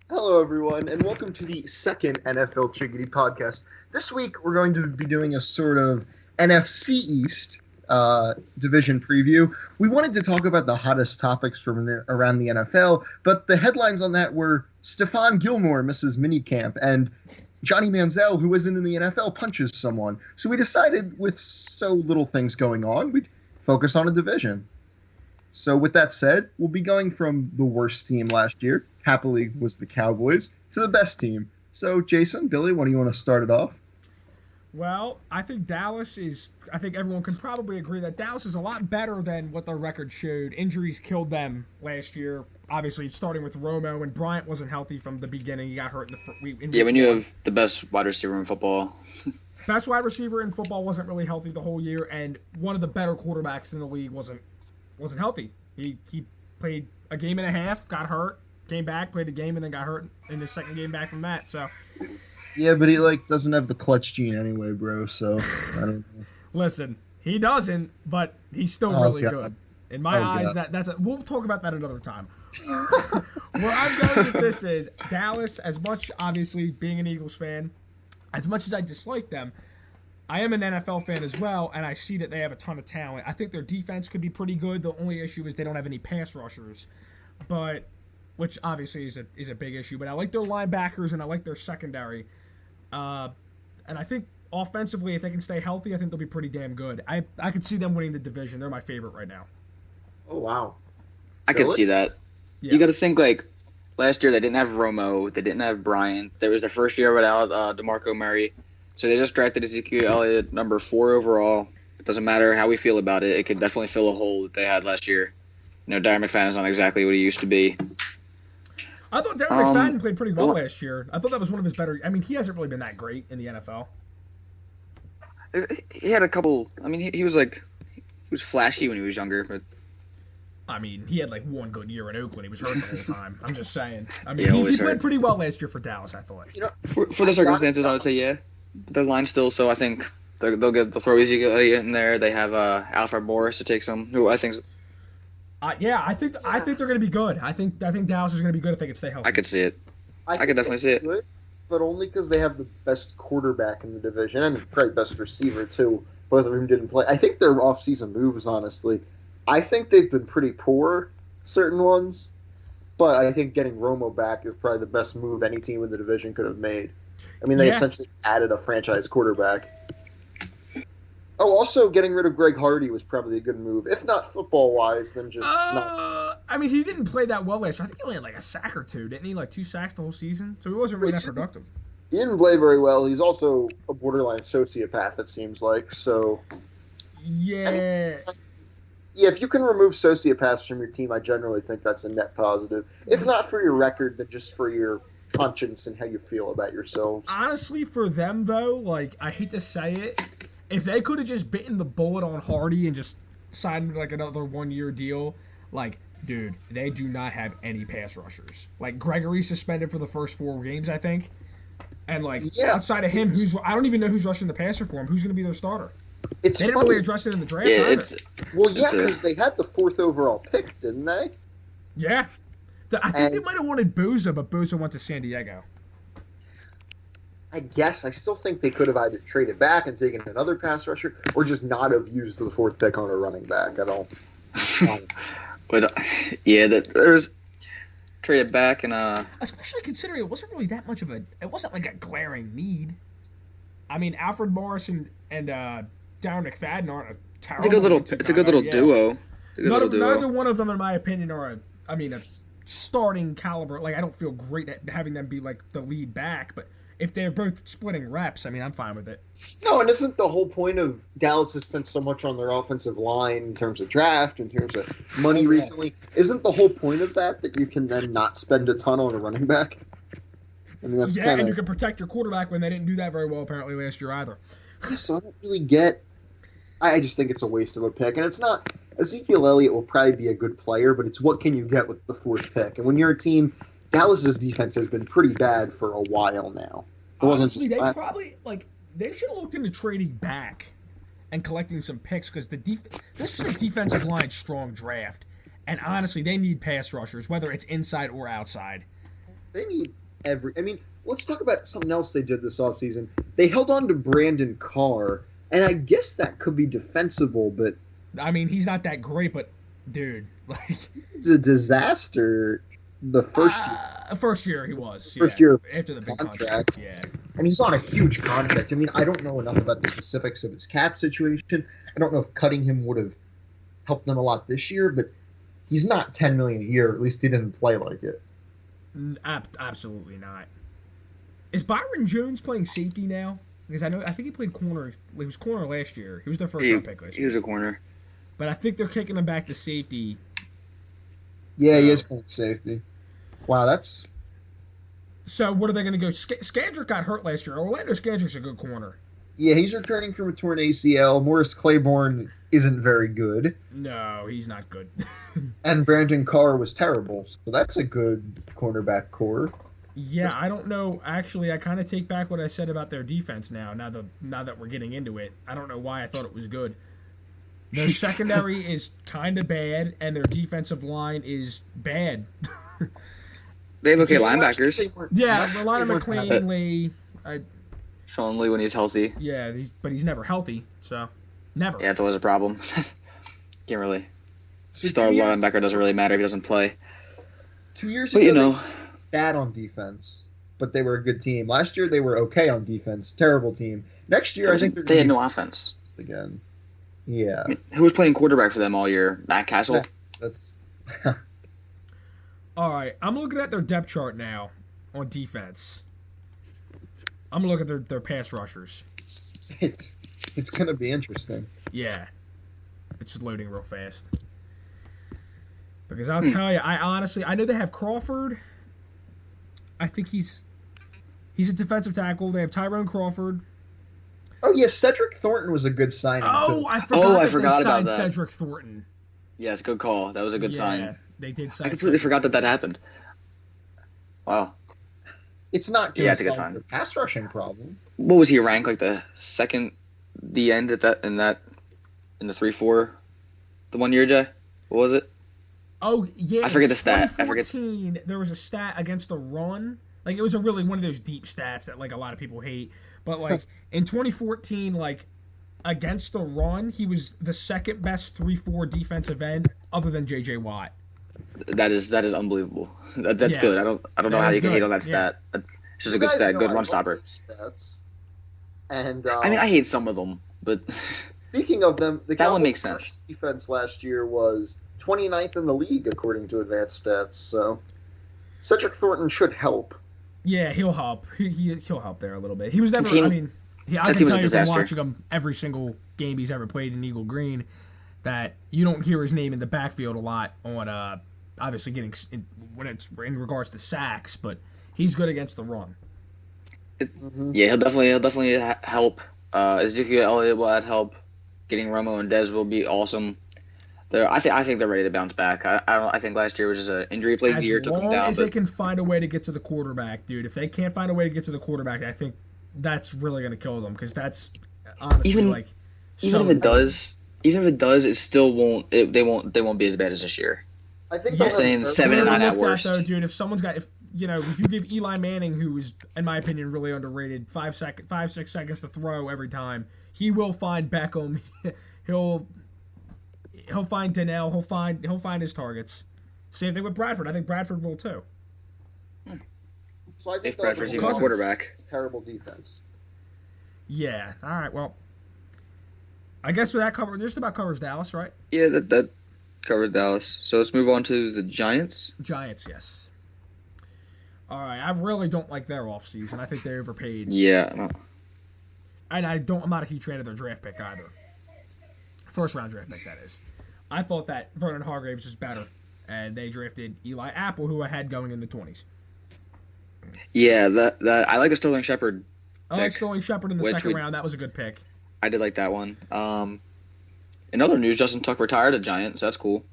Hello, everyone, and welcome to the second NFL Chiggity podcast. This week, we're going to be doing a sort of NFC East division preview. We wanted to talk about the hottest topics from around the NFL, but the headlines on that were Stephon Gilmore misses minicamp and Johnny Manziel, who isn't in the NFL, punches someone. So we decided, with so little things going on, we'd focus on a division. So with that said, we'll be going from the worst team last year, happily was the Cowboys, to the best team. So Jason, Billy, when do you want to start it off? Well, I think I think everyone can probably agree that Dallas is a lot better than what their record showed. Injuries killed them last year. Obviously, starting with Romo, and Bryant wasn't healthy from the beginning. He got hurt in the when you have the best wide receiver in football. Best wide receiver in football wasn't really healthy the whole year, and one of the better quarterbacks in the league wasn't healthy. He played a game and a half, got hurt, came back, played a game, and then got hurt in his second game back from that. So, yeah, but he doesn't have the clutch gene anyway, bro. So I don't know. Listen, he doesn't, but he's still really good. In my eyes, God. We'll talk about that another time. Where I'm going with this is Dallas. As much, obviously, being an Eagles fan, as much as I dislike them, I am an NFL fan as well, and I see that they have a ton of talent. I think their defense could be pretty good. The only issue is they don't have any pass rushers, which obviously is a big issue. But I like their linebackers and I like their secondary. And I think offensively, if they can stay healthy, I think they'll be pretty damn good. I could see them winning the division. They're my favorite right now. Oh, wow. I could see that. Yeah. You got to think, last year they didn't have Romo. They didn't have Bryant. There was their first year without DeMarco Murray. So they just drafted Ezekiel Elliott, number 4 overall. It doesn't matter how we feel about it. It could definitely fill a hole that they had last year. Darren McFadden is not exactly what he used to be. I thought Darren McFadden played pretty well last year. I thought that was one of his better. I mean, he hasn't really been that great in the NFL. He had a couple. I mean, he was flashy when he was younger, but I mean, he had one good year in Oakland. He was hurt the whole time. I'm just saying. I Yeah, mean, he played pretty well last year for Dallas, I thought. For the circumstances, I would say yeah. Their line still, so I think they'll throw Ezekiel Elliott in there. They have Alfred Morris to take some, who I think. Yeah, I think they're going to be good. I think Dallas is going to be good if they can stay healthy. I could see it. I could definitely see it. Good, but only because they have the best quarterback in the division and probably best receiver too. Both of them didn't play. I think their offseason moves, honestly. I think they've been pretty poor, certain ones, but I think getting Romo back is probably the best move any team in the division could have made. I mean, they essentially added a franchise quarterback. Oh, also, getting rid of Greg Hardy was probably a good move. If not football-wise, then just not. I mean, he didn't play that well last year. I think he only had a sack or two, didn't he? 2 sacks the whole season? So he wasn't really that productive. He didn't play very well. He's also a borderline sociopath, it seems like. So, yeah. I mean, yeah, if you can remove sociopaths from your team, I generally think that's a net positive. If not for your record, then just for your conscience and how you feel about yourselves. Honestly, for them, though, I hate to say it, if they could have just bitten the bullet on Hardy and just signed another 1-year deal, dude, they do not have any pass rushers. Gregory suspended for the first 4 games, I think. And outside of him, I don't even know who's rushing the passer for him. Who's going to be their starter? They didn't really address it in the draft either. Well, yeah, because they had the 4th overall pick, didn't they? Yeah. I think they might have wanted Bosa, but Bosa went to San Diego. I guess. I still think they could have either traded back and taken another pass rusher or just not have used the 4th pick on a running back at all. But, there's traded back and especially considering it wasn't really that much of it wasn't a glaring need. I mean, Alfred Morris and Darren McFadden aren't a terrible. It's a good little duo. Neither one of them, in my opinion, are a starting caliber. I don't feel great at having them be the lead back, but if they're both splitting reps, I'm fine with it. No, and isn't the whole point of Dallas has spent so much on their offensive line in terms of draft, in terms of money recently? Isn't the whole point of that you can then not spend a ton on a running back? I mean, that's and you can protect your quarterback when they didn't do that very well apparently last year either. So I don't really get. I just think it's a waste of a pick, and it's not. Ezekiel Elliott will probably be a good player, but it's what can you get with the 4th pick? And when you're a team, Dallas's defense has been pretty bad for a while now. Honestly, they probably they should have looked into trading back and collecting some picks because this is a defensive line strong draft, and honestly, they need pass rushers whether it's inside or outside. They need let's talk about something else they did this offseason. They held on to Brandon Carr, and I guess that could be defensible, but I mean, he's not that great, but dude, like he's a disaster the first year. First year he was. First year after the big contract. Yeah. And he's on a huge contract. I mean, I don't know enough about the specifics of his cap situation. I don't know if cutting him would have helped them a lot this year, but he's not $10 million a year. At least he didn't play like it. Absolutely not. Is Byron Jones playing safety now? Because I think he played corner. He was corner last year. He was their first round pick last year. He was a corner. But I think they're kicking him back to safety. Yeah, he is playing safety. Wow, that's... So what are they going to go? Skandrick got hurt last year. Orlando Skandrick's a good corner. Yeah, he's returning from a torn ACL. Morris Claiborne isn't very good. No, he's not good. And Brandon Carr was terrible. So that's a good cornerback core. Yeah, I don't know. Actually, I kind of take back what I said about their defense now that we're getting into it. I don't know why I thought it was good. Their secondary is kind of bad, and their defensive line is bad. They have okay linebackers. Yeah, Rolanda McClain, Lee. Sean Lee when he's healthy. Yeah, but he's never healthy, so never. Yeah, that's always a problem. Can't really. Star linebacker doesn't really matter if he doesn't play. 2 years ago, they were bad on defense, but they were a good team. Last year, they were okay on defense. Terrible team. Next year, I think they had no offense again. Yeah. I mean, who was playing quarterback for them all year? Matt Castle. That's. All right, I'm looking at their depth chart now on defense. I'm going to look at their pass rushers. It's going to be interesting. Yeah. It's just loading real fast. Because I'll tell you, I know they have Crawford. I think he's a defensive tackle. They have Tyrone Crawford. Oh, yeah, Cedric Thornton was a good signing. I forgot about that. Cedric Thornton. Yes, good call. That was a good sign. They did sign. I completely forgot that happened. Wow. It's not going to solve the pass rushing problem. What was he ranked? Like the second, the end in the 3-4, the 1 year, Jay? What was it? Oh yeah, I forget the stat. 2014, there was a stat against the run. Like it was really one of those deep stats that like a lot of people hate. But like in 2014, like against the run, he was the second best 3-4 defensive end, other than J.J. Watt. That is unbelievable. That's good. I don't know how you can hate on that stat. It's just a good stat. Good run stopper. Stats. And I mean, I hate some of them, but speaking of them, that one makes sense. Defense last year was 29th in the league according to advanced stats. So Cedric Thornton should help. Yeah, he'll help. He'll help there a little bit. He was never. I can tell you from watching him every single game he's ever played in Eagle Green that you don't hear his name in the backfield a lot on obviously getting when it's in regards to sacks, but he's good against the run. Yeah, he'll definitely help. Ezekiel Elliott will add help. Getting Romo and Dez will be awesome. I think they're ready to bounce back. I think last year was just an injury plagued year, took them down. As long as they can find a way to get to the quarterback, dude. If they can't find a way to get to the quarterback, I think that's really going to kill them because that's honestly even if it does, it still won't. They won't be as bad as this year. I think I'm saying 7 and 9 at worst. Though, dude, if you give Eli Manning, who is in my opinion really underrated, 5-6 seconds to throw every time, he will find Beckham. He'll find Donnell. He'll find his targets. Same thing with Bradford. I think Bradford will too. So I think if Bradford's even a quarterback. Terrible defense. Yeah. All right. Well, I guess that just about covers Dallas, right? Yeah, that covers Dallas. So let's move on to the Giants. Giants, yes. All right. I really don't like their offseason. I think they overpaid. Yeah. No. And I'm not a huge fan of their draft pick either. First round draft pick, that is. I thought that Vernon Hargreaves was better, and they drafted Eli Apple, who I had going in the 20s. Yeah, that I like the Sterling Shepard. I like Sterling Shepard in the second round. That was a good pick. I did like that one. In other news, Justin Tuck retired a Giant, so that's cool.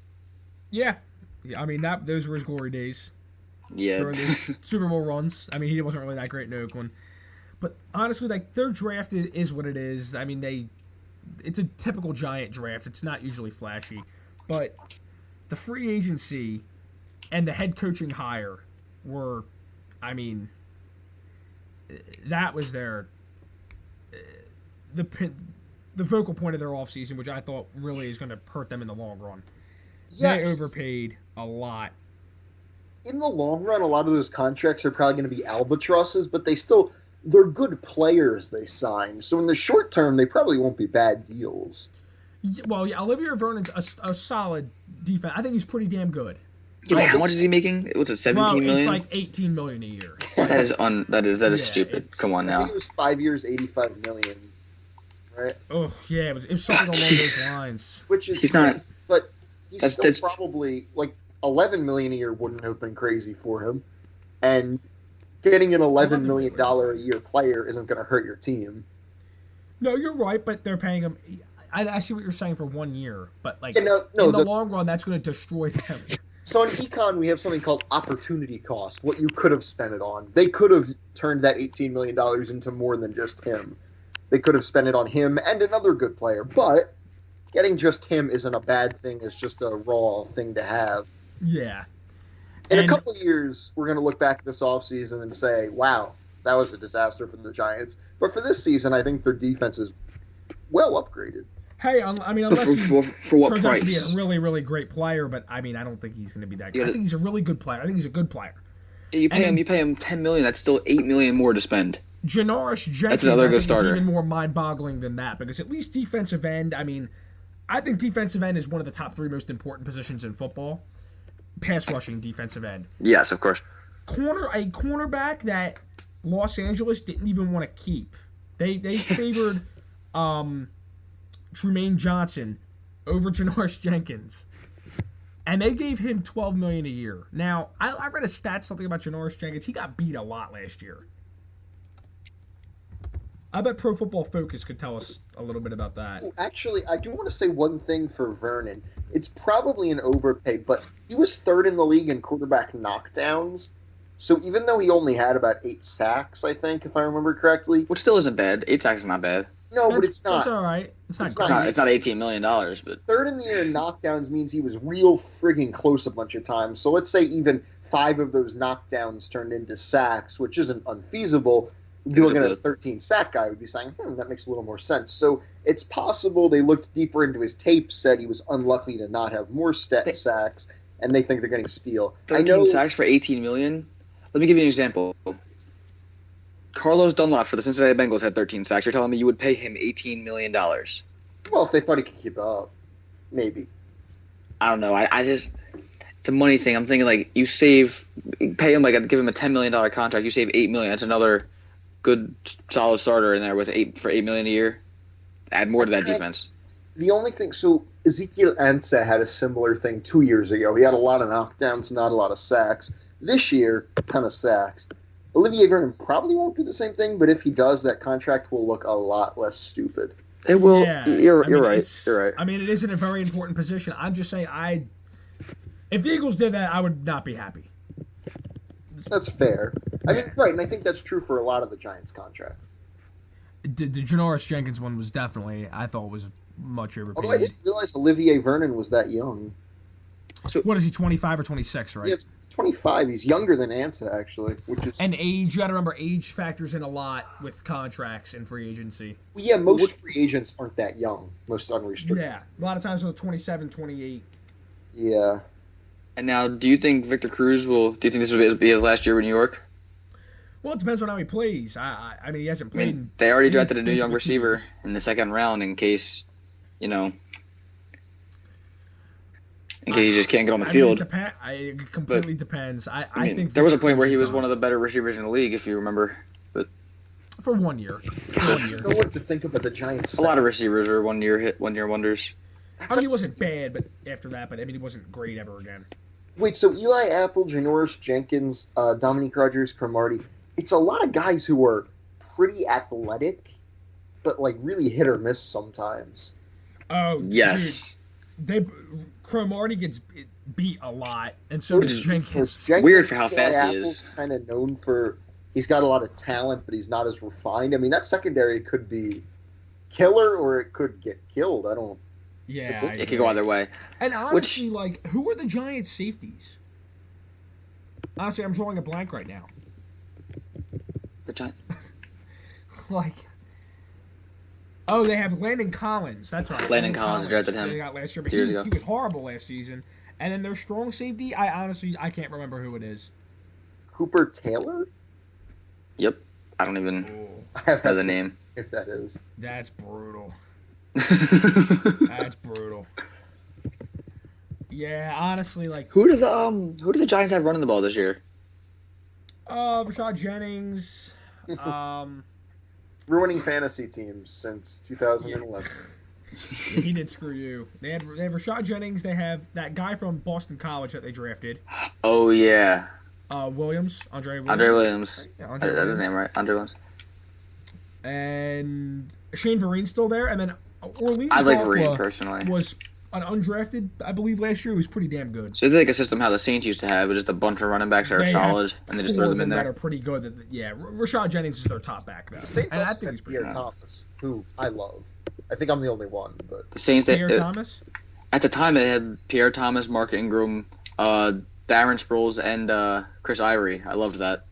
Yeah. I mean, those were his glory days. Yeah. During these Super Bowl runs. I mean, he wasn't really that great in Oakland. But honestly, like their draft is what it is. I mean, it's a typical Giant draft. It's not usually flashy. But the free agency and the head coaching hire were I mean, that was their the focal point of their offseason, which I thought really is going to hurt them in the long run. Yes. They overpaid a lot. In the long run, a lot of those contracts are probably going to be albatrosses, but they're good players they sign. So in the short term, they probably won't be bad deals. Well, yeah, Olivier Vernon's a solid defense. I think he's pretty damn good. Yeah, how much is he making? What's it, 17 million? It's like 18 million a year. That is stupid. Come on now. I think it was 5 years, 85 million. Right? Oh yeah, it was something along those lines. Which is but he's still probably like 11 million a year wouldn't have been crazy for him, and getting an $11 million a year player isn't going to hurt your team. No, you're right, but they're paying him. I see what you're saying for 1 year, but like in the long run, that's going to destroy them. So in econ, we have something called opportunity cost. What you could have spent it on. They could have turned that $18 million into more than just him. They could have spent it on him and another good player, but getting just him isn't a bad thing. It's just a raw thing to have. Yeah. In a couple of years, we're going to look back at this offseason and say, wow, that was a disaster for the Giants. But for this season, I think their defense is well upgraded. Hey, I mean, unless he for what turns price? out to be a really, really great player, but I mean, I don't think he's going to be that good. I think he's a really good player. I think he's a good player. You pay him $10 million. That's still $8 million more to spend. Janoris Jenkins, that's another good starter. Is even more mind-boggling than that, because at least defensive end, I mean, I think defensive end is one of the top 3 most important positions in football. Pass rushing defensive end. Yes, of course. A cornerback that Los Angeles didn't even want to keep. They favored Trumaine Johnson over Janoris Jenkins. And they gave him $12 million a year. Now, I read a stat, something about Janoris Jenkins. He got beat a lot last year. I bet Pro Football Focus could tell us a little bit about that. Actually, I do want to say one thing for Vernon. It's probably an overpay, but he was 3rd in the league in quarterback knockdowns. So even though he only had about 8 sacks, I think, if I remember correctly. Which still isn't bad. 8 sacks is not bad. No, but it's not. It's all right. It's not $18 million, but 3rd in the year in knockdowns means he was real friggin' close a bunch of times. So let's say even 5 of those knockdowns turned into sacks, which isn't unfeasible. If you're looking at a 13-sack guy, would be saying, that makes a little more sense. So it's possible they looked deeper into his tape, said he was unlucky to not have more sacks, and they think they're getting a steal. 13 sacks for $18 million? Let me give you an example. Carlos Dunlap for the Cincinnati Bengals had 13 sacks. You're telling me you would pay him $18 million? Well, if they thought he could keep it up, maybe. I don't know. I just... It's a money thing. I'm thinking, like, pay him, like, give him a $10 million contract. You save $8 million. That's another good, solid starter in there with $8 million a year. Add more to that defense. The only thing, so Ezekiel Ansah had a similar thing 2 years ago. He had a lot of knockdowns, not a lot of sacks. This year, a ton of sacks. Olivier Vernon probably won't do the same thing, but if he does, that contract will look a lot less stupid. It will. Yeah. You're right. You're right. I mean, it isn't a very important position. I'm just saying, if the Eagles did that, I would not be happy. That's fair. I mean, right, and I think that's true for a lot of the Giants' contracts. The Janoris Jenkins one was definitely, I thought, was much overpaid. Although I didn't realize Olivier Vernon was that young. So, what is he, 25 or 26, right? Yeah, it's 25. He's younger than Ansah, actually, which is... And age, you got to remember, age factors in a lot with contracts and free agency. Well, yeah, most free agents aren't that young, most unrestricted. Yeah, a lot of times they're 27, 28. Yeah. And now, do you think Victor Cruz do you think this will be his last year in New York? Well, it depends on how he plays. I mean, he hasn't played. I mean, they already drafted a new young receiver in the 2nd round in case, in case he just can't get on the field. It completely depends. I think there was a point where he was one of the better receivers in the league, if you remember. But for 1 year. I don't know what to think about the Giants. A lot of receivers are 1 year wonders. I mean, he wasn't bad, but after that, I mean, he wasn't great ever again. Wait, so Eli Apple, Janoris Jenkins, Dominique Rodgers-Cromartie, it's a lot of guys who are pretty athletic, but like really hit or miss sometimes. Oh, yes. Cromartie gets beat a lot, and so does Jenkins. Weird for how fast he is. Apple's kind of known for he's got a lot of talent, but he's not as refined. I mean, that secondary could be killer or it could get killed. I don't. Yeah, it could go either way. And honestly, who are the Giants' safeties? Honestly, I'm drawing a blank right now. The Giants. Like, oh, they have Landon Collins. That's right. Landon Collins drafted him They got last year, but years ago. he was horrible last season. And then their strong safety, I can't remember who it is. Cooper Taylor? Yep. I don't even I have know the name. If that is. That's brutal. That's brutal. Yeah, honestly, like Who do the Giants have running the ball this year? Rashad Jennings. Ruining fantasy teams since 2011. He did screw you. They have Rashad Jennings. They have that guy from Boston College that they drafted. Oh yeah. Andre Williams. Andre Williams. Yeah, Andre That's Williams. his name, right? Andre Williams. And Shane Vereen's still there. And then Orleans I like Darkwa Vereen personally. was an undrafted, I believe, last year. He was pretty damn good. So they like a system how the Saints used to have, with just a bunch of running backs that are They solid, have and they just four throw of them in that there. are pretty good. Yeah, Rashad Jennings is their top back, though. The Saints And I also think he's have pretty Pierre good. Thomas, who I love. I think I'm the only one, but The Saints, Pierre Thomas? at the time, they had Pierre Thomas, Mark Ingram, Darren Sproles, and Chris Ivory. I loved that.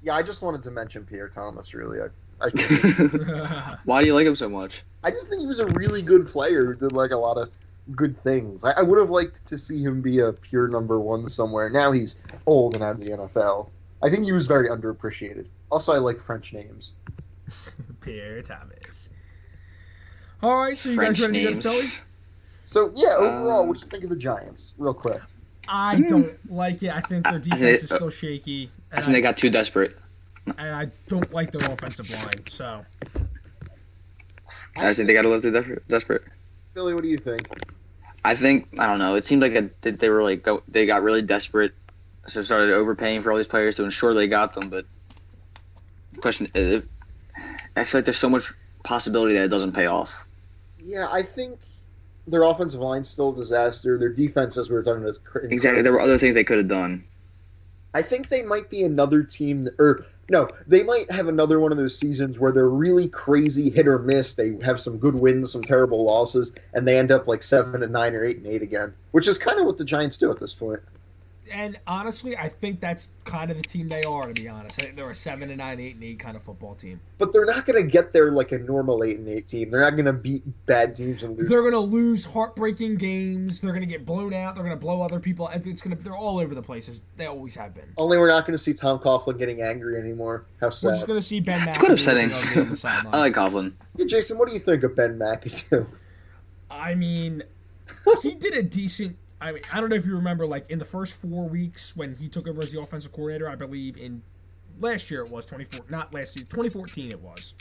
yeah, I just wanted to mention Pierre Thomas. Really, I Why do you like him so much? I just think he was a really good player who did like a lot of good things. I would have liked to see him be a pure number one somewhere. Now he's old and out of the NFL. I think he was very underappreciated. Also, I like French names. Pierre Thomas. All right, so you French guys ready to names. go to Philly? So yeah, overall, what do you think of the Giants? Real quick. I don't like it. I think their defense is still shaky. I And think they got too desperate. and I don't like their offensive line. So I just think they got a little too desperate. Billy, what do you think? I don't know. It seemed like they were they got really desperate, so started overpaying for all these players to ensure they got them. But the question is, I feel like there's so much possibility that it doesn't pay off. Yeah, I think their offensive line's still a disaster. Their defense, as we were talking about, is Exactly. There were other things they could have done. I think they might be another team, they might have another one of those seasons where they're really crazy hit or miss. They have some good wins, some terrible losses, and they end up like 7-9 or 8-8 again, which is kind of what the Giants do at this point. and honestly, I think that's kind of the team they are. To be honest, I think they're a 7-9, 8-8 kind of football team. But they're not going to get there like a normal 8-8 team. They're not going to beat bad teams and lose. They're going to lose heartbreaking games. They're going to get blown out. They're going to blow other people. They're all over the place, as they always have been. Only we're not going to see Tom Coughlin getting angry anymore. How We're sad. just going to see Ben It's McAdoo quite upsetting. looking on the sideline. I like Coughlin. Hey, Jason, what do you think of Ben McAdoo? I mean, he did a decent. I mean, I don't know if you remember, like in the first 4 weeks when he took over as the offensive coordinator. I believe in last year it was 2014 it was.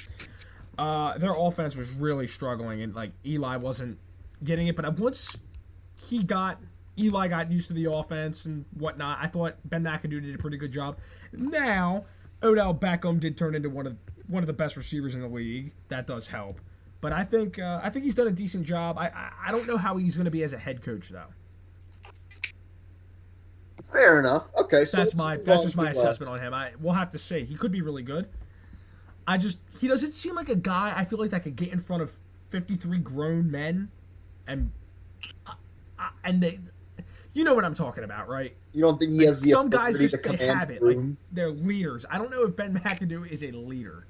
Their offense was really struggling, and like Eli wasn't getting it. But once Eli got used to the offense and whatnot, I thought Ben McAdoo did a pretty good job. Now, Odell Beckham did turn into one of the best receivers in the league. That does help. But I think he's done a decent job. I don't know how he's going to be as a head coach though. Fair enough. Okay, so That's just my assessment on him. We'll have to see. He could be really good. He doesn't seem like a guy I feel like that could get in front of 53 grown men, and they, you know what I'm talking about, right? You don't think he has the Some guys ability just to they command have it. the Like room? they're leaders. I don't know if Ben McAdoo is a leader.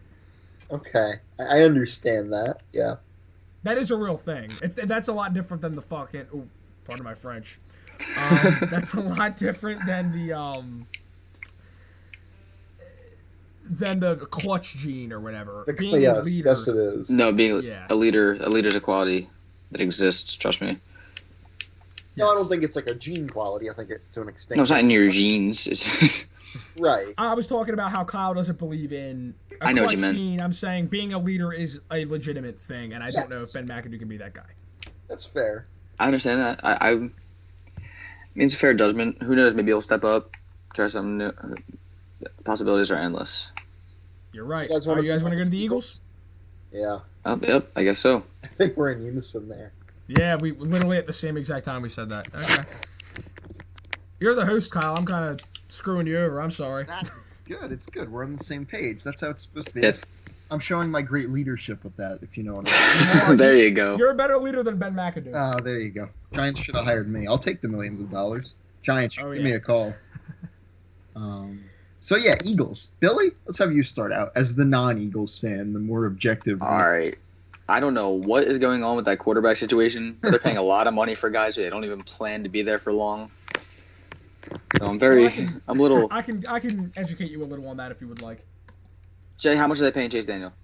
Okay, I understand that. Yeah. That is a real thing. That's a lot different than the fucking. Oh, pardon my French. That's a lot different than the clutch gene or whatever. Being a Yes, leader. yes, it is. No, being Yeah. a leader's a quality that exists. Trust me. No, I don't think it's like a gene quality. I think it to an extent. No, it's not in your genes. It's Right. I was talking about how Kyle doesn't believe in a I know what clutch you meant. gene. I'm saying being a leader is a legitimate thing, and I don't know Yes. if Ben McAdoo can be that guy. That's fair. I understand that. I mean, it's a fair judgment. Who knows? Maybe he'll step up, try something new. The possibilities are endless. You're right. You guys wanna You guys want to be go to the the Eagles? Yeah. Oh, yep, I guess so. I think we're in unison there. Yeah, we literally at the same exact time we said that. Okay. You're the host, Kyle. I'm kind of screwing you over. I'm sorry. That's good. It's good. We're on the same page. That's how it's supposed to be. Yes. I'm showing my great leadership with that, if you know what I mean. There you go. You're a better leader than Ben McAdoo. Oh, there you go. Giants should have hired me. I'll take the millions of dollars. Giants, Oh, give yeah. me a call. So yeah, Eagles. Billy, let's have you start out as the non-Eagles fan, the more objective. All right. I don't know what is going on with that quarterback situation. They're paying a lot of money for guys who they don't even plan to be there for long. So I'm a little. I can educate you a little on that if you would like. Jay, how much are they paying Chase Daniel?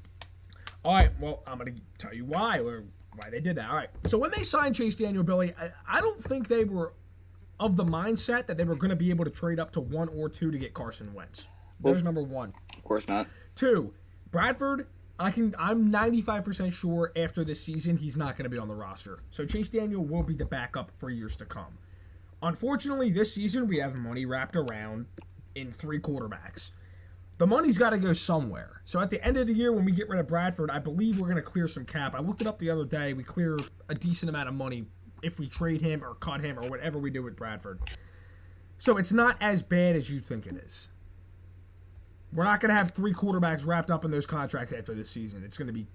All right, well, I'm going to tell you why they did that. All right, so when they signed Chase Daniel, Billy, I don't think they were of the mindset that they were going to be able to trade up to 1 or 2 to get Carson Wentz. There's number 1. Of course not. 2, Bradford, I'm 95% sure after this season he's not going to be on the roster. So Chase Daniel will be the backup for years to come. Unfortunately, this season we have money wrapped around in 3 quarterbacks. The money's got to go somewhere. So at the end of the year when we get rid of Bradford, I believe we're going to clear some cap. I looked it up the other day. We clear a decent amount of money if we trade him or cut him or whatever we do with Bradford. So it's not as bad as you think it is. We're not going to have 3 quarterbacks wrapped up in those contracts after this season. It's going to be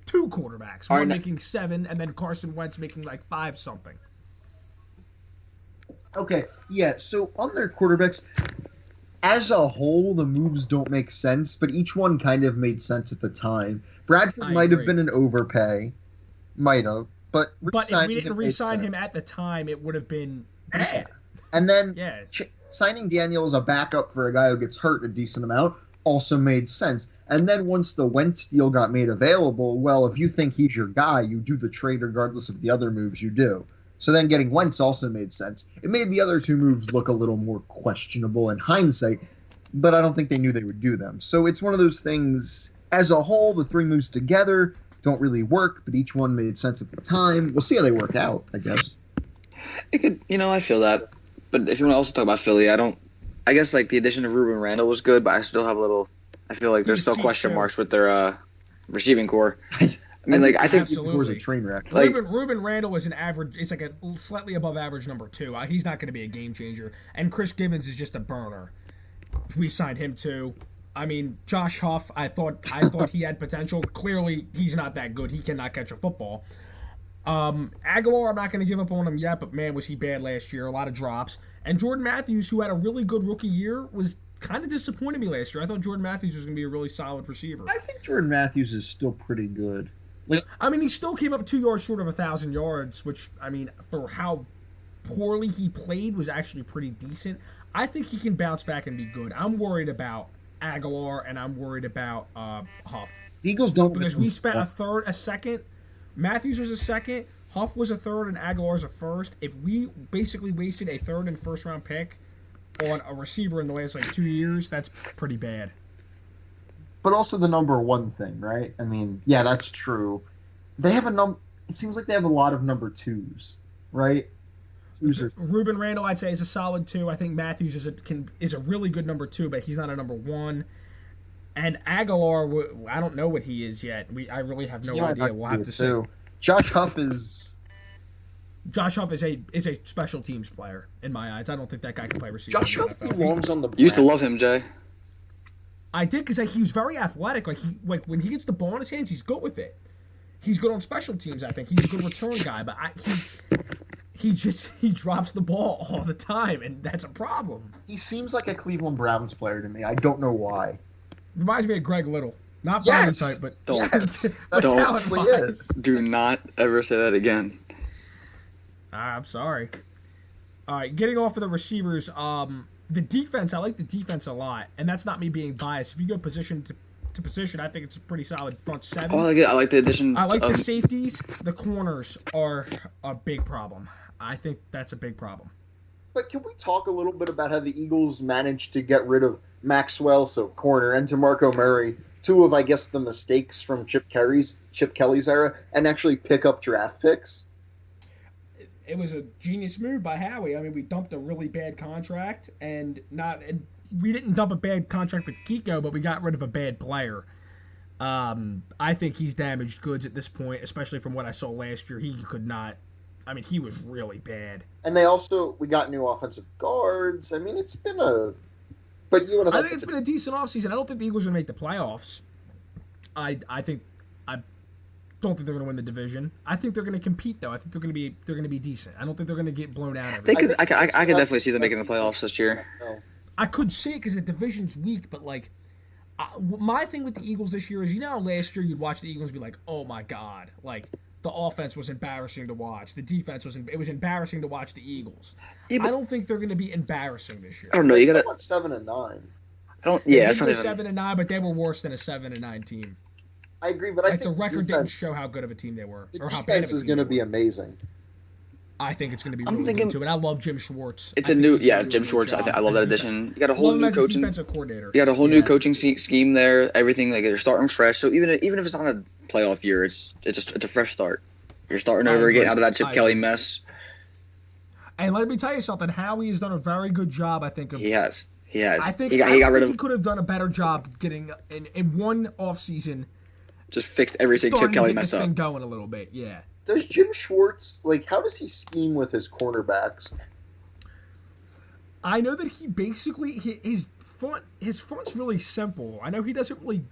2 quarterbacks, one making 7 and then Carson Wentz making like 5 something. Okay, yeah, so on their quarterbacks, as a whole, the moves don't make sense, but each one kind of made sense at the time. Bradford might have been an overpay. Might have. But if we didn't re-sign him at the time, it would have been bad. And then signing Daniel as a backup for a guy who gets hurt a decent amount also made sense. And then once the Wentz deal got made available, well, if you think he's your guy, you do the trade regardless of the other moves you do. So then getting Wentz also made sense. It made the other 2 moves look a little more questionable in hindsight, but I don't think they knew they would do them. So it's one of those things, as a whole, the 3 moves together don't really work, but each one made sense at the time. We'll see how they work out, I guess. It could, I feel that. But if you want to also talk about Philly, I guess like the addition of Ruben Randall was good, but I still have I feel like there's still question marks with their receiving core. I mean, I think was a train wreck. Ruben Randall is an average. It's like a slightly above average number 2. He's not going to be a game changer. And Chris Givens is just a burner. We signed him too. I mean, Josh Huff. I thought he had potential. Clearly, he's not that good. He cannot catch a football. Aguilar, I'm not going to give up on him yet, but man, was he bad last year. A lot of drops. And Jordan Matthews, who had a really good rookie year, was kind of disappointed me last year. I thought Jordan Matthews was going to be a really solid receiver. I think Jordan Matthews is still pretty good. I mean, he still came up 2 yards short of 1,000 yards, which, I mean, for how poorly he played was actually pretty decent. I think he can bounce back and be good. I'm worried about Aguilar, and I'm worried about Huff. The Eagles don't. Because we spent a second. Matthews was a second. Huff was a third, and Aguilar's a first. If we basically wasted a 3rd and 1st round pick on a receiver in the last, 2 years, that's pretty bad. But also the number 1 thing, right? I mean, yeah, that's true. They have it seems like they have a lot of number 2s, right? Ruben Randall, I'd say, is a solid 2. I think Matthews is a really good number 2, but he's not a number 1. And Aguilar, I don't know what he is yet. I really have no idea. We'll have to see. Josh Huff is a special teams player in my eyes. I don't think that guy can play receiver. Josh Huff belongs on the. You used to love him, Jay. I did because he was very athletic. When he gets the ball in his hands, he's good with it. He's good on special teams. I think he's a good return guy, but he drops the ball all the time, and that's a problem. He seems like a Cleveland Browns player to me. I don't know why. Reminds me of Greg Little, not Brownie type, but do not ever say that again. I'm sorry. All right, getting off of the receivers. The defense, I like the defense a lot, and that's not me being biased. If you go position to position, I think it's a pretty solid front 7. Oh, I like the addition. I like the safeties. The corners are a big problem. I think that's a big problem. But can we talk a little bit about how the Eagles managed to get rid of Maxwell, so corner, and DeMarco Murray, 2 of, I guess, the mistakes from Chip Kelly's era, and actually pick up draft picks? It was a genius move by Howie. I mean, we dumped a really bad contract, and we didn't dump a bad contract with Kiko, but we got rid of a bad player. I think he's damaged goods at this point, especially from what I saw last year. He could not. I mean, he was really bad. And we got new offensive guards. I mean, it's been a. I think it's been a decent offseason. I don't think the Eagles are going to make the playoffs. I don't think they're going to win the division. I think they're going to compete, though. I think they're going to be decent. I don't think they're going to get blown out. I could definitely see them making the playoffs this year. I could see it because the division's weak, but like, my thing with the Eagles this year is, how last year you'd watch the Eagles and be like, oh my god, like the offense was embarrassing to watch, the defense it was embarrassing to watch the Eagles. Yeah, I don't think they're going to be embarrassing this year. I don't know. You got 7-9. I don't. Yeah, it's not even 7-9, but they were worse than a 7-9 team. I agree, but I think the record didn't show how good of a team they were, the or how bad defense of a is team going to they be were. amazing. I think it's going to be really good too, and I love Jim Schwartz. It's a new, Jim Schwartz. I love that addition. You got a whole new coaching. Defensive coordinator. You got a whole new coaching scheme there. Everything like they're starting fresh. So even if it's not a playoff year, it's a fresh start. You're starting over again out of that Chip Kelly mess. And let me tell you something. Howie has done a very good job. I think He has. I think he got rid of. He could have done a better job getting in one offseason. Just fixed everything Chip Kelly messed up. Thing going a little bit, yeah. Does Jim Schwartz, how does he scheme with his cornerbacks? I know that he basically, his front's really simple. I know he doesn't really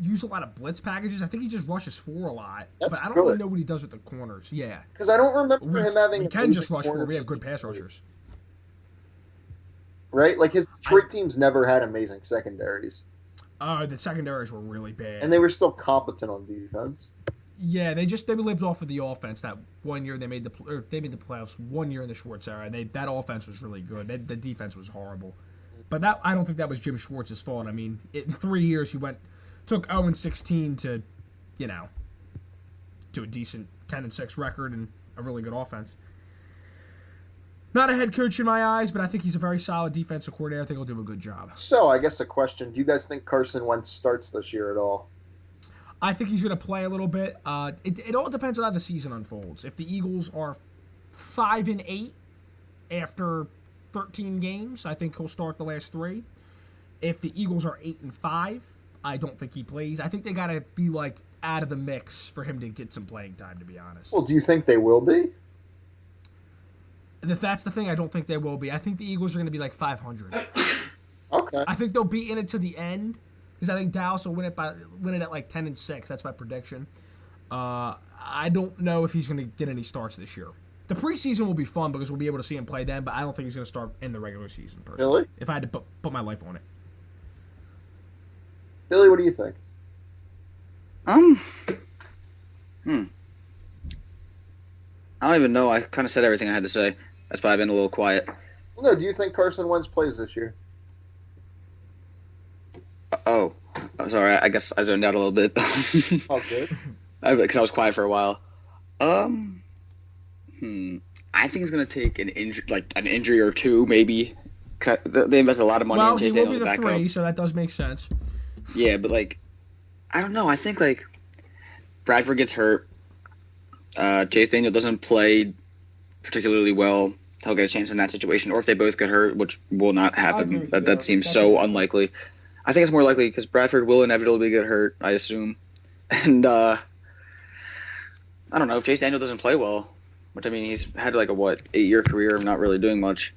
use a lot of blitz packages. I think he just rushes 4 a lot. But I don't really know what he does with the corners, yeah. Because I don't remember him having We can just rush 4. We have good pass rushers. Right? His Detroit teams never had amazing secondaries. The secondaries were really bad. And they were still competent on defense. Yeah, they lived off of the offense. That 1 year they made the playoffs. 1 year in the Schwartz era, that offense was really good. The defense was horrible, but I don't think that was Jim Schwartz's fault. I mean, in 3 years he took 0-16 to, to a decent 10-6 record and a really good offense. Not a head coach in my eyes, but I think he's a very solid defensive coordinator. I think he'll do a good job. So I guess a question: do you guys think Carson Wentz starts this year at all? I think he's going to play a little bit. It all depends on how the season unfolds. If the Eagles are 5-8 after 13 games, I think he'll start the last 3. If the Eagles are 8-5, I don't think he plays. I think they got to be out of the mix for him to get some playing time, to be honest. Well, do you think they will be? If that's the thing, I don't think they will be. I think the Eagles are going to be 500. Okay. I think they'll be in it to the end. Because I think Dallas will win it at 10-6. That's my prediction. I don't know if he's going to get any starts this year. The preseason will be fun because we'll be able to see him play then, but I don't think he's going to start in the regular season. Personally, Billy? If I had to put my life on it. Billy, what do you think? I don't even know. I kind of said everything I had to say. That's why I've been a little quiet. No, do you think Carson Wentz plays this year? Oh, sorry. I guess I zoned out a little bit. Oh, good. Because I was quiet for a while. I think he's gonna take an injury or 2, maybe. Cause they invested a lot of money in Chase Daniels' backup. Well, he will be the 3, so that does make sense. Yeah, but I don't know. I think Bradford gets hurt. Chase Daniel doesn't play particularly well. He'll get a chance in that situation, or if they both get hurt, which will not happen. That seems so unlikely. I think it's more likely because Bradford will inevitably get hurt, I assume. And I don't know, if Chase Daniel doesn't play well, which I mean he's had a 8-year career of not really doing much,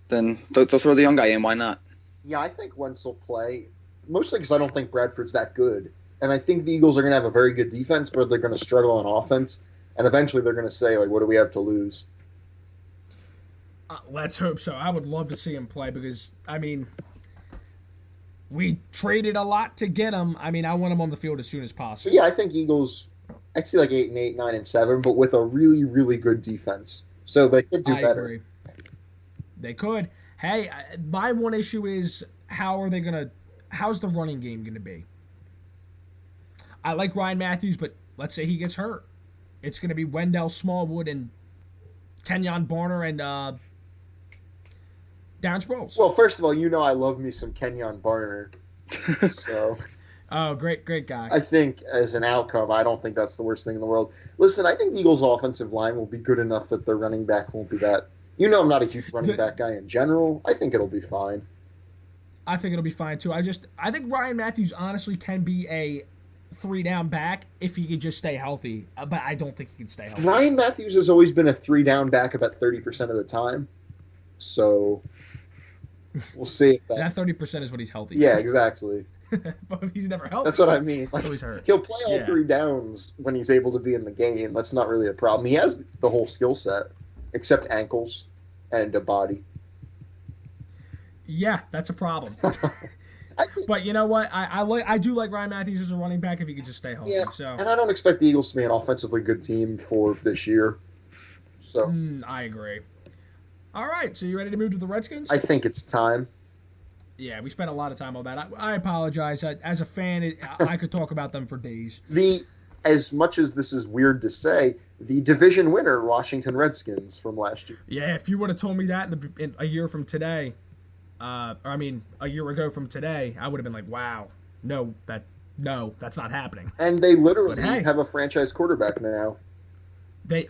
then they'll throw the young guy in. Why not? Yeah, I think Wentz will play, mostly because I don't think Bradford's that good. And I think the Eagles are going to have a very good defense, but they're going to struggle on offense. And eventually they're going to say, what do we have to lose? Let's hope so. I would love to see him play because, I mean, we traded a lot to get him. I mean, I want him on the field as soon as possible. So, yeah, I think Eagles, I'd see 8-8, 9-7, but with a really, really good defense. So they could do better. Agree. They could. Hey, my one issue is how's the running game going to be? I like Ryan Matthews, but let's say he gets hurt. It's going to be Wendell Smallwood and Kenyon Barner and Darren Sproles. Well, first of all, I love me some Kenyon Barner. So, oh, great guy. I think as an outcome, I don't think that's the worst thing in the world. Listen, I think the Eagles' offensive line will be good enough that their running back won't be that. I'm not a huge running back guy in general. I think it'll be fine. I think it'll be fine too. I think Ryan Matthews honestly can be a 3-down back if he could just stay healthy, but I don't think he can stay healthy. Ryan Matthews has always been a 3-down back about 30% of the time, so we'll see if that 30% is when he's healthy. Yeah, exactly. But if he's never healthy. That's what I mean. He's hurt. He'll play all 3 downs when he's able to be in the game. That's not really a problem. He has the whole skill set, except ankles and a body. Yeah, that's a problem. I think, But you know what? I do like Ryan Matthews as a running back if he could just stay healthy. yeah, So and I don't expect the Eagles to be an offensively good team for this year. So I agree. All right, so you ready to move to the Redskins? I think it's time. Yeah, we spent a lot of time on that. I apologize. As a fan, I could talk about them for days. As much as this is weird to say, the division winner, Washington Redskins from last year. Yeah, if you would have told me that in a year from today, a year ago from today, I would have been like, wow, no, that's not happening. And they literally But hey. have a franchise quarterback now.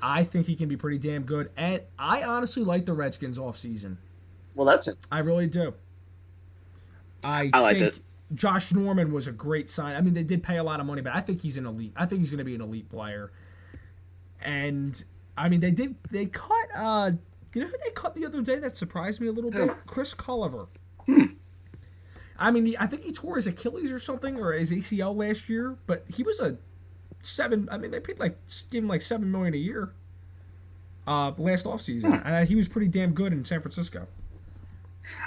I think he can be pretty damn good, and I honestly like the Redskins off season. Well, that's it. I really do. I like think it. Josh Norman was a great sign. I mean, they did pay a lot of money, but I think he's an elite. I think he's going to be an elite player. And I mean, they cut. You know who they cut the other day that surprised me a little bit? Chris Culliver. I mean, I think he tore his Achilles or something, or his ACL last year. But he was a $7. I mean, they gave him like $7 million a year. Last offseason, and he was pretty damn good in San Francisco.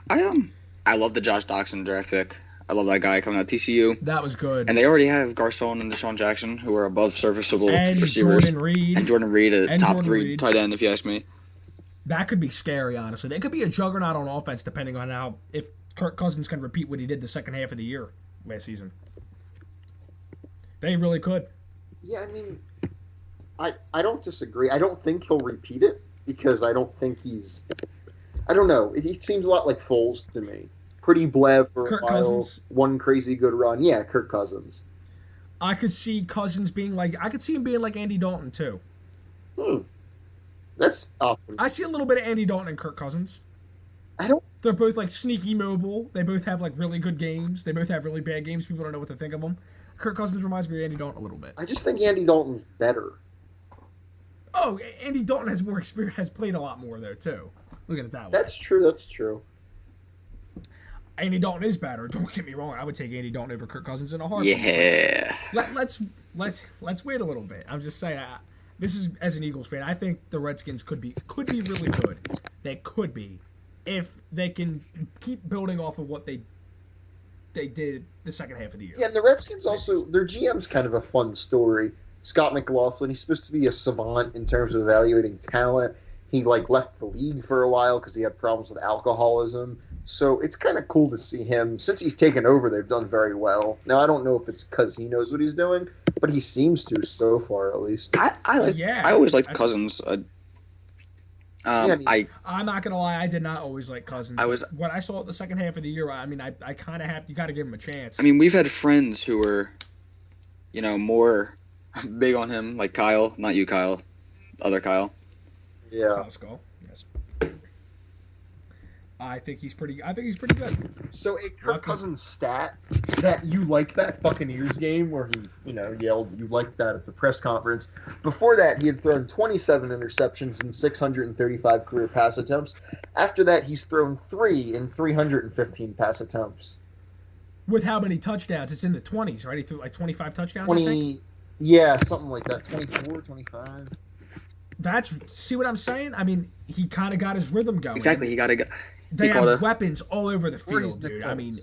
I love the Josh Doxson draft pick. I love that guy coming out of TCU. That was good. And they already have Garcon and Deshaun Jackson, who are above serviceable and receivers. Jordan Reed. And Jordan Reed, a top Jordan 3 Reed. tight end, if you ask me. That could be scary, honestly. They could be a juggernaut on offense, depending on if Kirk Cousins can repeat what he did the second half of the year last season. They really could. Yeah, I mean, I don't disagree. I don't think he'll repeat it because I don't think he's. I don't know. He seems a lot like Foles to me. Pretty blab for Kirk a while. Cousins. One crazy good run. Yeah, Kirk Cousins. I could see Cousins being like. I could see him being like Andy Dalton too. That's awesome. I see a little bit of Andy Dalton and Kirk Cousins. I don't. They're both like sneaky mobile. They both have like really good games. They both have really bad games. People don't know what to think of them. Kirk Cousins reminds me of Andy Dalton a little bit. I just think Andy Dalton's better. Oh, Andy Dalton has more experience. Has played a lot more though too. Look at it that way. That's true. That's true. Andy Dalton is better. Don't get me wrong. I would take Andy Dalton over Kirk Cousins in a heartbeat. Yeah. Let's wait a little bit. I'm just saying. This is as an Eagles fan. I think the Redskins could be really good. They could be if they can keep building off of what they did the second half of the year. Yeah, and the Redskins also, their GM's kind of a fun story. Scott McLaughlin, he's supposed to be a savant in terms of evaluating talent. He left the league for a while because he had problems with alcoholism. So it's kind of cool to see him. Since he's taken over, they've done very well. Now, I don't know if it's because he knows what he's doing, but he seems to so far, at least. I always liked Cousins. I'm not gonna lie, I did not always like Cousins. When I saw it the second half of the year, I mean, I kind of you got to give him a chance. I mean, we've had friends who were, more big on him, like Kyle. Not you, Kyle. Other Kyle. Yeah. Kyle Skull. Yes. I think he's pretty good. So a Kirk Cousins stat that you like that Buccaneers game where he, yelled you liked that at the press conference. Before that, he had thrown 27 interceptions and 635 career pass attempts. After that, he's thrown 3 in 315 pass attempps. With how many touchdowns? It's in the 20s, right? He threw like 25 touchdowns, 20, I think? Yeah, something like that. 24, 25. See what I'm saying? I mean, he kind of got his rhythm going. Exactly, he got to go. They have weapons all over the Or he's field, dude. Nick Foles. I mean,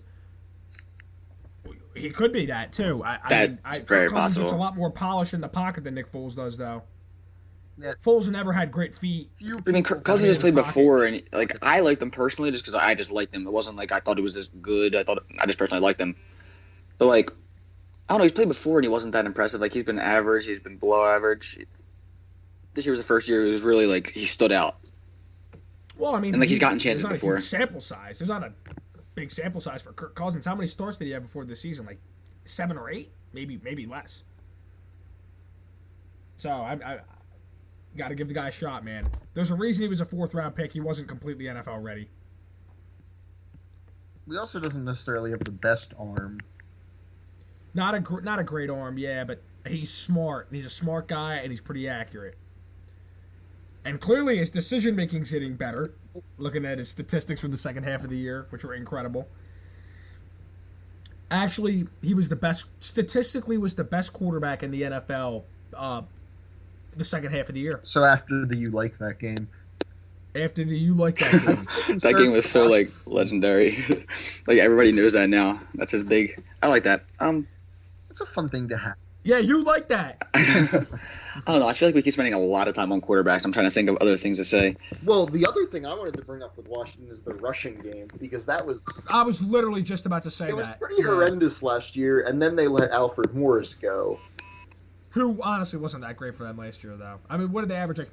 he could be that too. That's very Cousins possible. looks a lot more polished in the pocket than Nick Foles does, though. Yeah. Foles never had great feet. I mean, Cousins has played before, and I liked him personally just because I just liked him. It wasn't like I thought he was this good. I just personally liked him. But I don't know. He's played before, and he wasn't that impressive. He's been average. He's been below average. This year was the first year it was really he stood out. Well, I mean, And he's gotten chances before. There's not a huge sample size. There's not a big sample size for Kirk Cousins. How many starts did he have before the season? 7 or 8, maybe less. So I got to give the guy a shot, man. There's a reason he was a 4th round pick. He wasn't completely NFL ready. He also doesn't necessarily have the best arm. Not a great arm, yeah, but he's smart. He's a smart guy, and he's pretty accurate. And clearly his decision-making's getting better, looking at his statistics for the second half of the year, which were incredible. Actually, he was statistically was the best quarterback in the NFL the second half of the year. So after you like that game. You like that game. That game was so like legendary. Like everybody knows that now. That's his big. I like that. It's a fun thing to have. Yeah, you like that. I don't know. I feel like we keep spending a lot of time on quarterbacks. I'm trying to think of other things to say. Well, the other thing I wanted to bring up with Washington is the rushing game, because that was... I was literally just about to say that. It was pretty horrendous last year, and then they let Alfred Morris go. Who honestly wasn't that great for them last year, though. I mean, what did they average? Like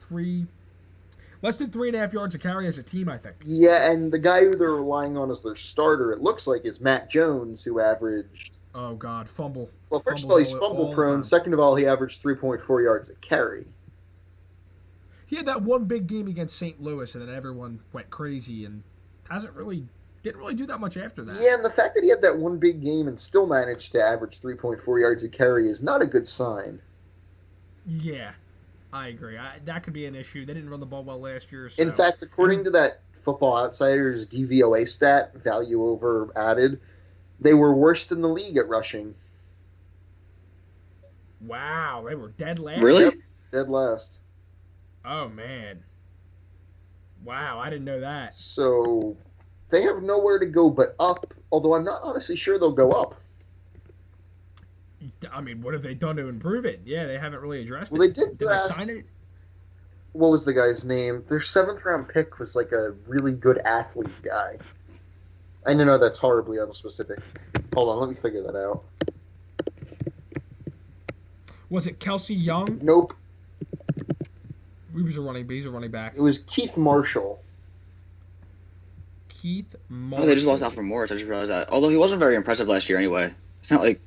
less than 3.5 yards a carry as a team, I think. Yeah, and the guy who they're relying on as their starter, it looks like, is Matt Jones, who averaged... Oh, God, fumble. Well, first of all, he's fumble-prone. Second of all, he averaged 3.4 yards a carry. He had that one big game against St. Louis, and then everyone went crazy, and didn't really do that much after that. Yeah, and the fact that he had that one big game and still managed to average 3.4 yards a carry is not a good sign. Yeah, I agree. That could be an issue. They didn't run the ball well last year. So. In fact, according to that Football Outsiders DVOA stat, value over added, they were worst in the league at rushing. Wow, they were dead last. Really? Yep, dead last. Oh, man. Wow, I didn't know that. So they have nowhere to go but up, although I'm not honestly sure they'll go up. I mean, what have they done to improve it? Yeah, they haven't really addressed it. Well, they did they sign it? What was the guy's name? Their 7th-round pick was like a really good athlete guy. I know that's horribly unspecific. Hold on, let me figure that out. Was it Kelsey Young? Nope. He's a running back. It was Keith Marshall. Keith Marshall. Oh, they just lost Alfred Morris. I just realized that. Although he wasn't very impressive last year anyway. It's not like...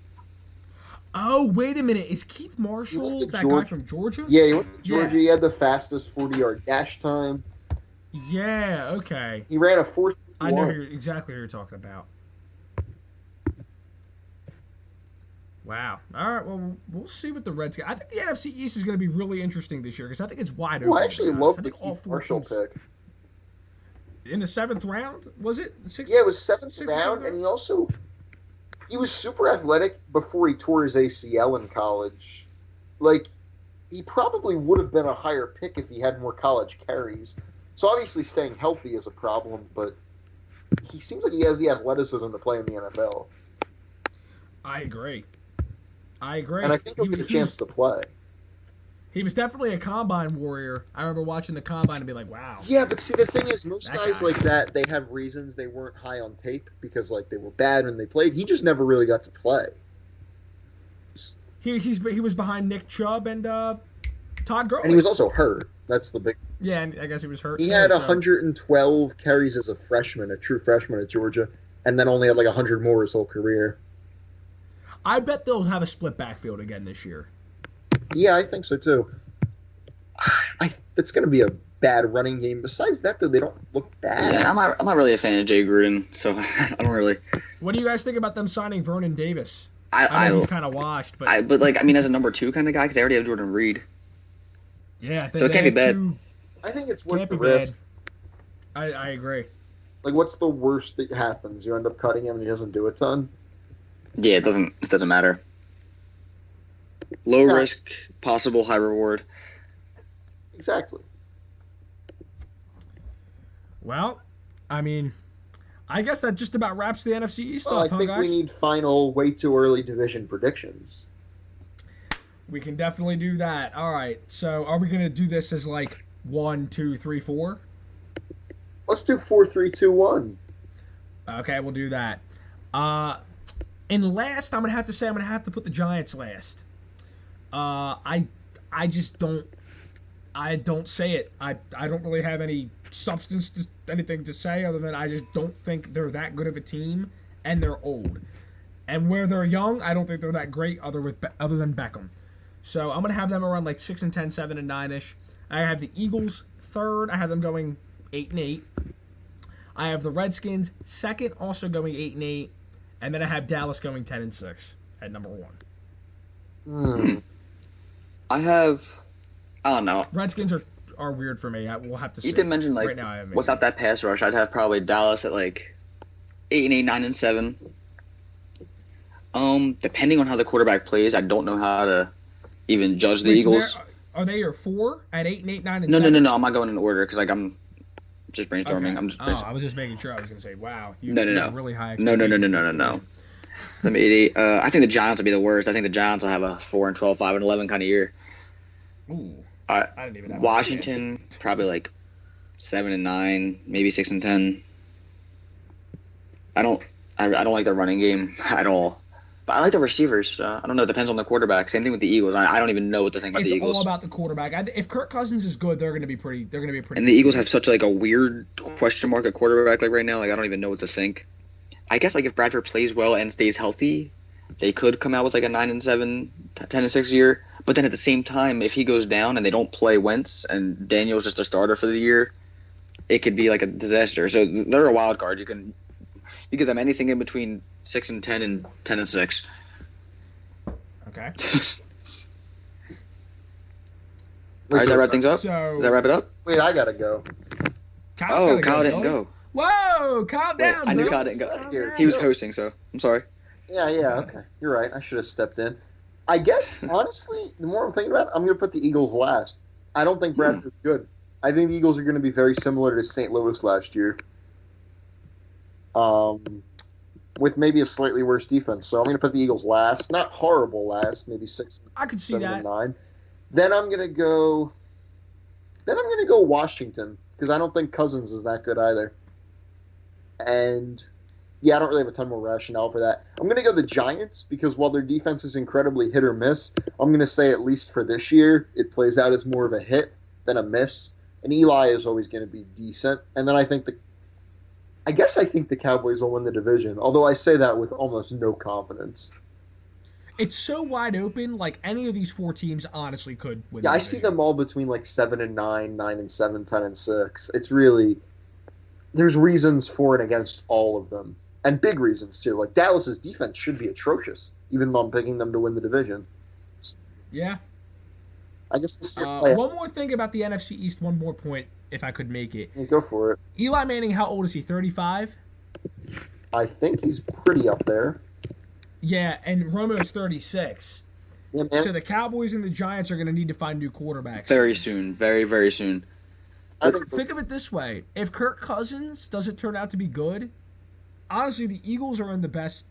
Oh, wait a minute. Is Keith Marshall that guy from Georgia? Yeah, he went to Georgia. Yeah. He had the fastest 40-yard dash time. Yeah, okay. He ran a 4.31. I know exactly who you're talking about. Wow. All right, well, we'll see what the Reds get. I think the NFC East is going to be really interesting this year because I think it's wide open. Well, I actually love the Keith Marshall pick. In the 7th round, was it? Yeah, it was 7th round, and he was super athletic before he tore his ACL in college. Like, he probably would have been a higher pick if he had more college carries. So obviously staying healthy is a problem, but he seems like he has the athleticism to play in the NFL. I agree. And I think he'll get a chance to play. He was definitely a combine warrior. I remember watching the combine and be like, wow. Yeah, but see, the thing is, most guys like that, they have reasons they weren't high on tape because, like, they were bad when they played. He just never really got to play. He was behind Nick Chubb and Todd Gurley. And he was also hurt. That's the big... Yeah, and I guess he was hurt. He had 112 carries as a freshman, a true freshman at Georgia, and then only had like 100 more his whole career. I bet they'll have a split backfield again this year. Yeah, I think so too. It's going to be a bad running game. Besides that, though, they don't look bad. Yeah, I'm not really a fan of Jay Gruden, so I don't really. What do you guys think about them signing Vernon Davis? I know he's kind of washed, but as a number 2 kind of guy, because they already have Jordan Reed. Yeah, so it can't be bad. I think it's worth the risk. I agree. Like, what's the worst that happens? You end up cutting him and he doesn't do a ton? Yeah, it doesn't matter. Low risk, possible high reward. Exactly. Well, I mean, I guess that just about wraps the NFC East up, I think we need final way too early division predictions. We can definitely do that. All right. So are we going to do this as like 1, 2, 3, 4? Let's do 4, 3, 2, 1. Okay, we'll do that. In last, I'm going to have to put the Giants last. I just don't say it. I don't really have any substance anything to say other than I just don't think they're that good of a team, and they're old. And where they're young, I don't think they're that great other than Beckham. So I'm going to have them around like 6-10, 7-9-ish. I have the Eagles third. I have them going 8-8. I have the Redskins second, also going 8-8. And then I have Dallas going 10-6 at number 1. I don't know. Redskins are weird for me. We'll have to see. You did mention, like, right now, without that pass rush, I'd have probably Dallas at like 8-8, 9-7. Depending on how the quarterback plays, I don't know how to even judge the Eagles. Are they your 4 at 8-8, 9-7? No. I'm not going in order because like Just brainstorming. Okay. I'm just brainstorming. I was just making sure. I was going to say, wow. No. You have really high No. expectations. Let me. I think the Giants will be the worst. I think the Giants will have a 4-12, 5-11 kind of year. Ooh. I didn't even have Washington probably like 7-9, maybe 6-10. I don't like their running game at all. But I like the receivers. I don't know. It depends on the quarterback. Same thing with the Eagles. I don't even know what to think about the Eagles. It's all about the quarterback. If Kirk Cousins is good, they're going to be pretty. They're going to be pretty. And the Eagles have such like a weird question mark at quarterback like right now. Like I don't even know what to think. I guess like if Bradford plays well and stays healthy, they could come out with like a 9-7, 10-6 year. But then at the same time, if he goes down and they don't play Wentz and Daniel's just a starter for the year, it could be like a disaster. So they're a wild card. You give them anything in between 6-10 and 10-6. Okay. All right, does that wrap things up? So, Does that wrap it up? Wait, I gotta go. Kyle didn't go. Whoa, calm Wait, down. I knew bro. Kyle didn't go. Here. He was hosting, so I'm sorry. Yeah, okay. You're right. I should have stepped in. I guess, honestly, the more I'm thinking about it, I'm going to put the Eagles last. I don't think Bradford's good. I think the Eagles are going to be very similar to St. Louis last year. With maybe a slightly worse defense. So I'm going to put the Eagles last. Not horrible last, maybe 6, I could see 7, that. and 9. Then I'm going to go Washington, because I don't think Cousins is that good either. And yeah, I don't really have a ton more rationale for that. I'm going to go the Giants, because while their defense is incredibly hit or miss, I'm going to say at least for this year, it plays out as more of a hit than a miss. And Eli is always going to be decent. And then I think the Cowboys will win the division, although I say that with almost no confidence. It's so wide open. Like any of these 4 teams, honestly, could win. Yeah, the I division. see them all between like 7-9, 9-7, 10-6. It's really, there's reasons for and against all of them, and big reasons too. Like Dallas's defense should be atrocious, even though I'm picking them to win the division. Yeah. I guess we'll see. One more thing about the NFC East. One more point, if I could make it. Yeah, go for it. Eli Manning, how old is he? 35. I think he's pretty up there. Yeah, and Romo's 36. Yeah, man. So the Cowboys and the Giants are going to need to find new quarterbacks. Very soon. Very, very soon. Think of it this way. If Kirk Cousins doesn't turn out to be good, honestly, the Eagles are in the best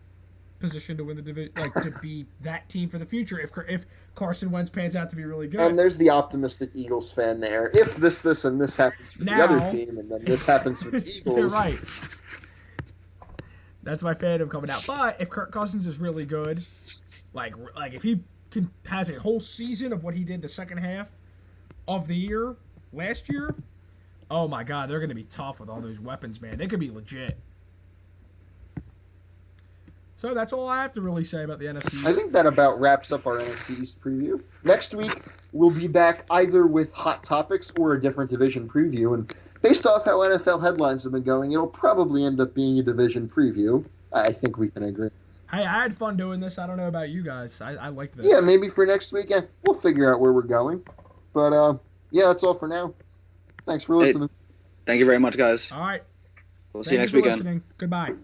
position to win the division, like to be that team for the future. If Carson Wentz pans out to be really good. And there's the optimistic Eagles fan there. If this, and this happens for the other team, and then this happens for the Eagles. You're right. That's my fandom coming out. But if Kirk Cousins is really good, like if he has a whole season of what he did the second half of the year last year, oh my God, they're going to be tough with all those weapons, man. They could be legit. So that's all I have to really say about the NFC East. I think that about wraps up our NFC East preview. Next week, we'll be back either with hot topics or a different division preview. And based off how NFL headlines have been going, it'll probably end up being a division preview. I think we can agree. Hey, I had fun doing this. I don't know about you guys. I liked this. Yeah, maybe for next week, we'll figure out where we're going. But, yeah, that's all for now. Thanks for listening. Thank you very much, guys. All right. We'll see you next weekend. Listening. Goodbye.